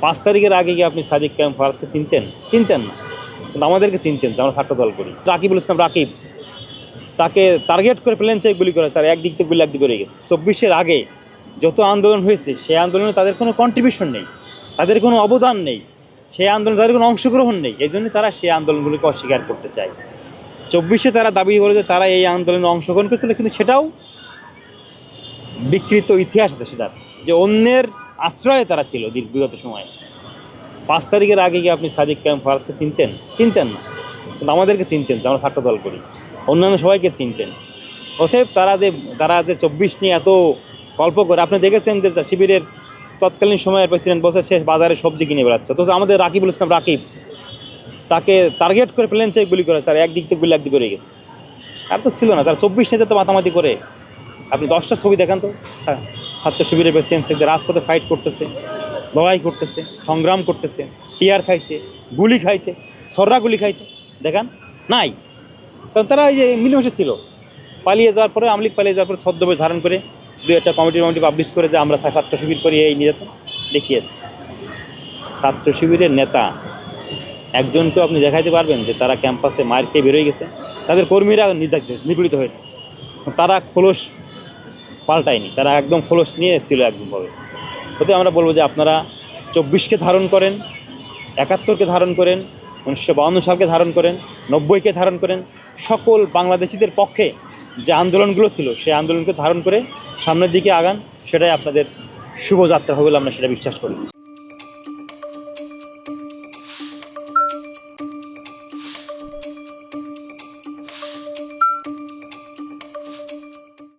5 তারিখের আগে কি আপনি সাদিক কায়েম ফারাদকে চিনতেন? চিনতেন না, কিন্তু আমাদেরকে চিনতেন যে আমরা ছাত্র দল করি। রাকিবুল ইসলাম রাকিব, তাকে টার্গেট করে প্লেন থেকে গুলি করে, তার একদিক থেকে গুলি একদিকে করে গেছে। 24-এর আগে যত আন্দোলন হয়েছে সেই আন্দোলনে তাদের কোনো কন্ট্রিবিউশন নেই, তাদের কোনো অবদান নেই, সেই আন্দোলনে তাদের কোনো অংশগ্রহণ নেই। এই জন্য তারা সেই আন্দোলনগুলোকে অস্বীকার করতে চায়। 24-এ তারা দাবি করে যে তারা এই আন্দোলনে অংশগ্রহণ করেছিল, কিন্তু সেটাও বিকৃত ইতিহাস আছে সেটার, যে অন্যের আশ্রয়ে তারা ছিল বিগত সময়ে। 5 তারিখের আগে কি আপনি সাদিক কায়েম ফারাদকে চিনতেন? চিনতেন না, কিন্তু আমাদেরকে চিনতেন যে আমরা ছাত্র দল করি। অন্যান্য সবাইকে চিনতেন। অতএব তারা যে 24 নিয়ে এত গল্প করে, আপনি দেখেছেন যে শিবিরের তৎকালীন সময়ের প্রেসিডেন্ট বলছে সে বাজারে সবজি কিনে বেড়াচ্ছে, তো আমাদের রাকিবুল ইসলাম রাকিব, তাকে টার্গেট করে প্লেন থেকে গুলি করে, তার একদিক থেকে গুলি একদিকে করে গেছে। আর তো ছিল না, তার 24 নিতে তো মাতামাতি করে। আপনি 10টা ছবি দেখান তো, হ্যাঁ, ছাত্র শিবিরের প্রেসিডেন্ট রাজপথে ফাইট করতেছে, লড়াই করতেছে, সংগ্রাম করতেছে, টিয়ার খাইছে, গুলি খাইছে, সররা গুলি খাইছে, দেখান নাই। কারণ তারা এই যে মিলেমিশে ছিল। পালিয়ে যাওয়ার পরে, আমলিগ পালিয়ে যাওয়ার পরে ছদ্মবেশ ধারণ করে 2-1টা কমিটি পাবলিশ করে যে আমরা ছাত্র শিবির করি, এই নির্যাতন দেখিয়েছে। ছাত্র শিবিরের নেতা একজনকেও আপনি দেখাইতে পারবেন যে তারা ক্যাম্পাসে মার খেয়ে বেরোয় গেছে? তাদের কর্মীরা নিপীড়িত হয়েছে, তারা খোলস পাল্টায়নি, তারা একদম খোলস নিয়ে ছিল একদমভাবে। ওতে আমরা বলবো যে আপনারা 24-কে ধারণ করেন, 71-কে ধারণ করেন, 1952 সালকে ধারণ করেন, 90-কে ধারণ করেন। সকল বাংলাদেশিদের পক্ষে যে আন্দোলনগুলো ছিল সেই আন্দোলনকে ধারণ করে সামনের দিকে আগান, সেটাই আপনাদের শুভযাত্রা হবে বলে আমরা সেটা বিশ্বাস করি।